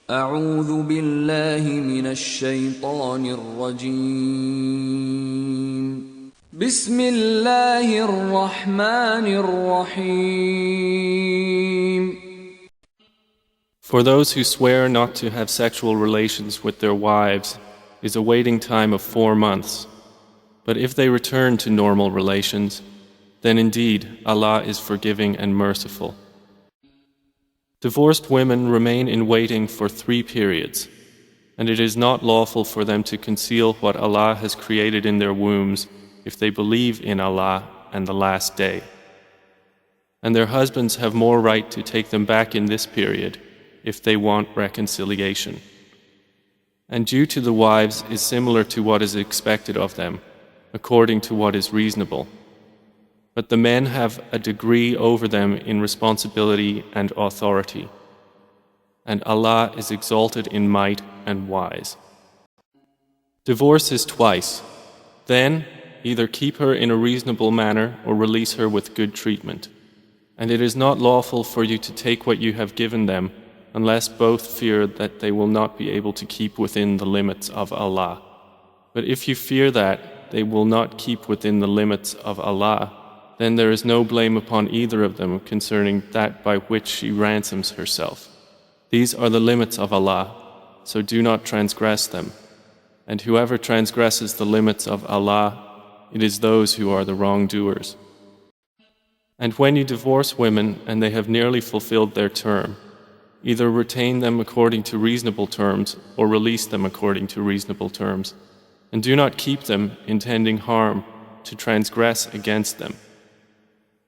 أعوذ بالله من الشيطان الرجيم بسم الله الرحمن الرحيم For those who swear not to have sexual relations with their wives is a waiting time of 4 months. But if they return to normal relations, then indeed Allah is forgiving and merciful. Divorced women remain in waiting for 3 periods, and it is not lawful for them to conceal what Allah has created in their wombs if they believe in Allah and the Last Day. And their husbands have more right to take them back in this period if they want reconciliation. And due to the wives is similar to what is expected of them, according to what is reasonable. But the men have a degree over them in responsibility and authority. And Allah is exalted in might and wise. Divorce is twice. Then, either keep her in a reasonable manner or release her with good treatment. And it is not lawful for you to take what you have given them unless both fear that they will not be able to keep within the limits of Allah. But if you fear that they will not keep within the limits of Allah, then there is no blame upon either of them concerning that by which she ransoms herself. These are the limits of Allah, so do not transgress them. And whoever transgresses the limits of Allah, it is those who are the wrongdoers. And when you divorce women and they have nearly fulfilled their term, either retain them according to reasonable terms or release them according to reasonable terms, and do not keep them intending harm to transgress against them.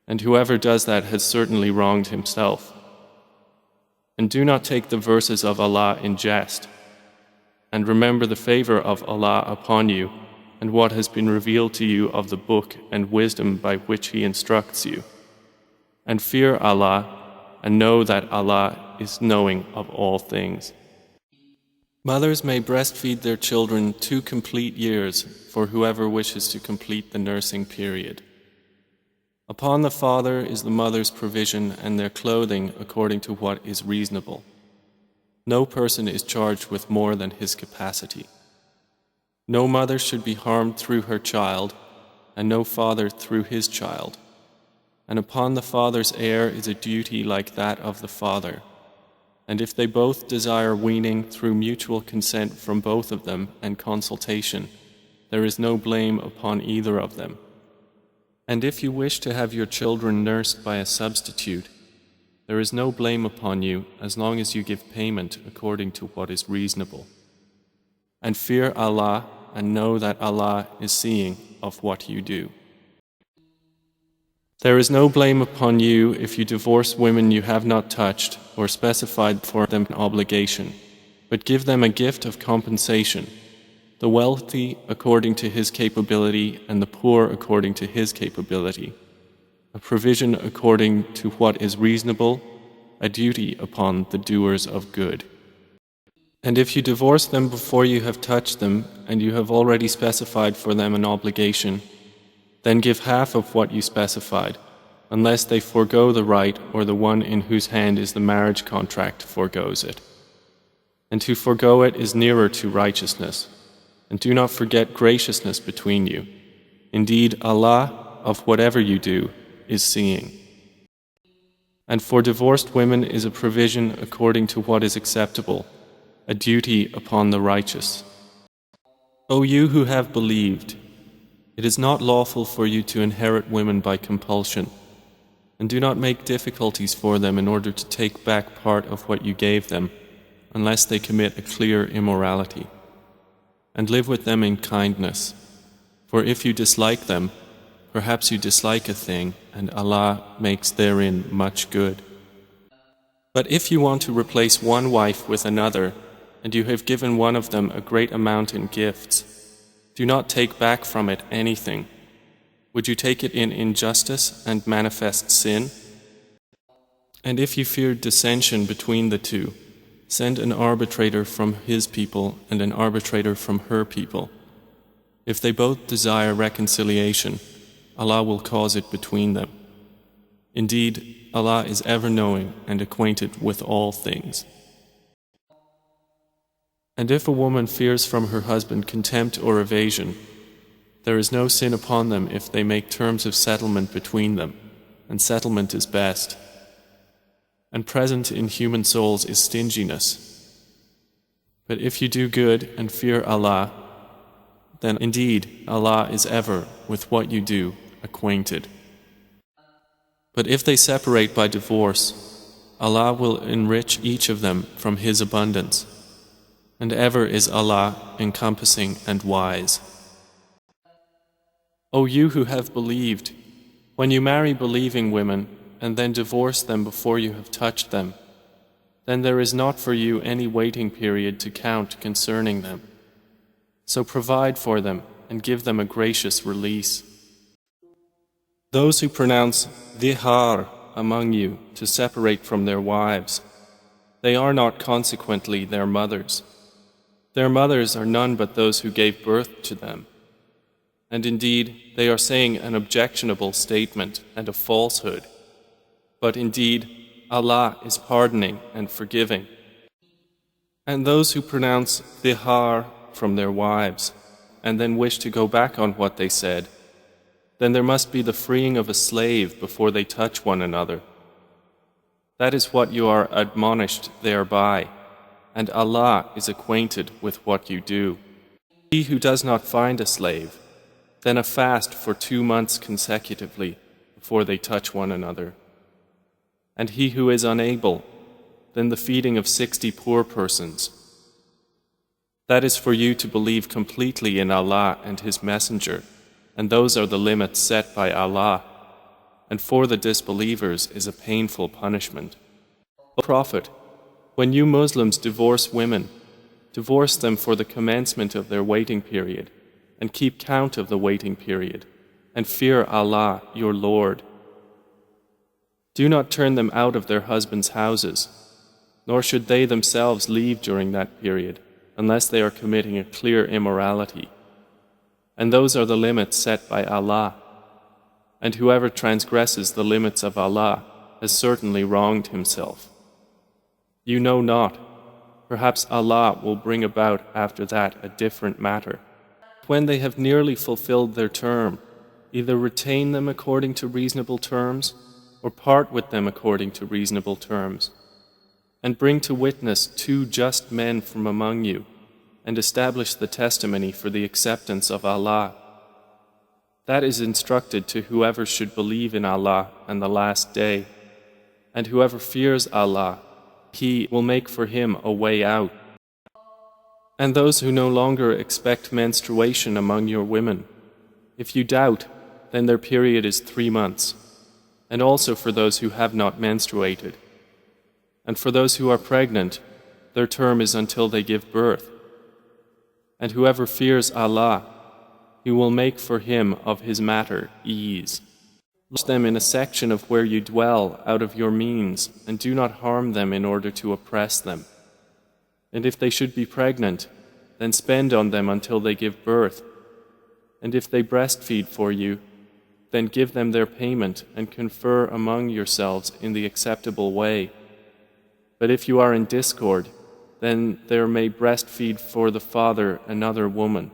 And whoever does that has certainly wronged himself. And do not take the verses of Allah in jest, and remember the favor of Allah upon you and what has been revealed to you of the book and wisdom by which He instructs you. And fear Allah, and know that Allah is knowing of all things. Mothers may breastfeed their children 2 complete years for whoever wishes to complete the nursing period. Upon the father is the mother's provision and their clothing according to what is reasonable. No person is charged with more than his capacity. No mother should be harmed through her child, and no father through his child. And upon the father's heir is a duty like that of the father. And if they both desire weaning through mutual consent from both of them and consultation, there is no blame upon either of them. And if you wish to have your children nursed by a substitute, there is no blame upon you as long as you give payment according to what is reasonable. And fear Allah, and know that Allah is seeing of what you do. There is no blame upon you if you divorce women you have not touched or specified for them an obligation, but give them a gift of compensation, the wealthy according to his capability and the poor according to his capability, a provision according to what is reasonable, a duty upon the doers of good. And if you divorce them before you have touched them and you have already specified for them an obligation, then give half of what you specified, unless they forego the right or the one in whose hand is the marriage contract forgoes it. And to forego it is nearer to righteousness. And do not forget graciousness between you. Indeed, Allah, of whatever you do, is seeing. And for divorced women is a provision according to what is acceptable, a duty upon the righteous. O you who have believed, it is not lawful for you to inherit women by compulsion, and do not make difficulties for them in order to take back part of what you gave them, unless they commit a clear immorality. And live with them in kindness, for if you dislike them, perhaps you dislike a thing, and Allah makes therein much good. But if you want to replace one wife with another, and you have given one of them a great amount in gifts, do not take back from it anything. Would you take it in injustice and manifest sin? And if you fear dissension between the two, send an arbitrator from his people and an arbitrator from her people. If they both desire reconciliation, Allah will cause it between them. Indeed, Allah is ever knowing and acquainted with all things. And if a woman fears from her husband contempt or evasion, there is no sin upon them if they make terms of settlement between them, and settlement is best. And present in human souls is stinginess. But if you do good and fear Allah, then indeed Allah is ever, with what you do, acquainted. But if they separate by divorce, Allah will enrich each of them from His abundance, and ever is Allah encompassing and wise. O you who have believed, when you marry believing women and then divorce them before you have touched them, then there is not for you any waiting period to count concerning them. So provide for them and give them a gracious release. Those who pronounce dhihar among you to separate from their wives, they are not consequently their mothers. Their mothers are none but those who gave birth to them. And indeed, they are saying an objectionable statement and a falsehood. But indeed, Allah is pardoning and forgiving. And those who pronounce dhihar from their wives, and then wish to go back on what they said, then there must be the freeing of a slave before they touch one another. That is what you are admonished thereby, and Allah is acquainted with what you do. He who does not find a slave, then a fast for 2 months consecutively before they touch one another. And he who is unable, then the feeding of 60 poor persons. That is for you to believe completely in Allah and His Messenger, and those are the limits set by Allah, and for the disbelievers is a painful punishment. O Prophet, when you Muslims divorce women, divorce them for the commencement of their waiting period, and keep count of the waiting period, and fear Allah, your Lord. Do not turn them out of their husbands' houses, nor should they themselves leave during that period, unless they are committing a clear immorality. And those are the limits set by Allah. And whoever transgresses the limits of Allah has certainly wronged himself. You know not, perhaps Allah will bring about after that a different matter. When they have nearly fulfilled their term, either retain them according to reasonable terms, or part with them according to reasonable terms, and bring to witness 2 just men from among you, and establish the testimony for the acceptance of Allah. That is instructed to whoever should believe in Allah and the last day, and whoever fears Allah, He will make for him a way out. And those who no longer expect menstruation among your women, if you doubt, then their period is 3 months, and also for those who have not menstruated. And for those who are pregnant, their term is until they give birth. And whoever fears Allah, He will make for him of his matter ease. Lodge them in a section of where you dwell out of your means, and do not harm them in order to oppress them. And if they should be pregnant, then spend on them until they give birth. And if they breastfeed for you, then give them their payment and confer among yourselves in the acceptable way. But if you are in discord, then there may breastfeed for the father another woman.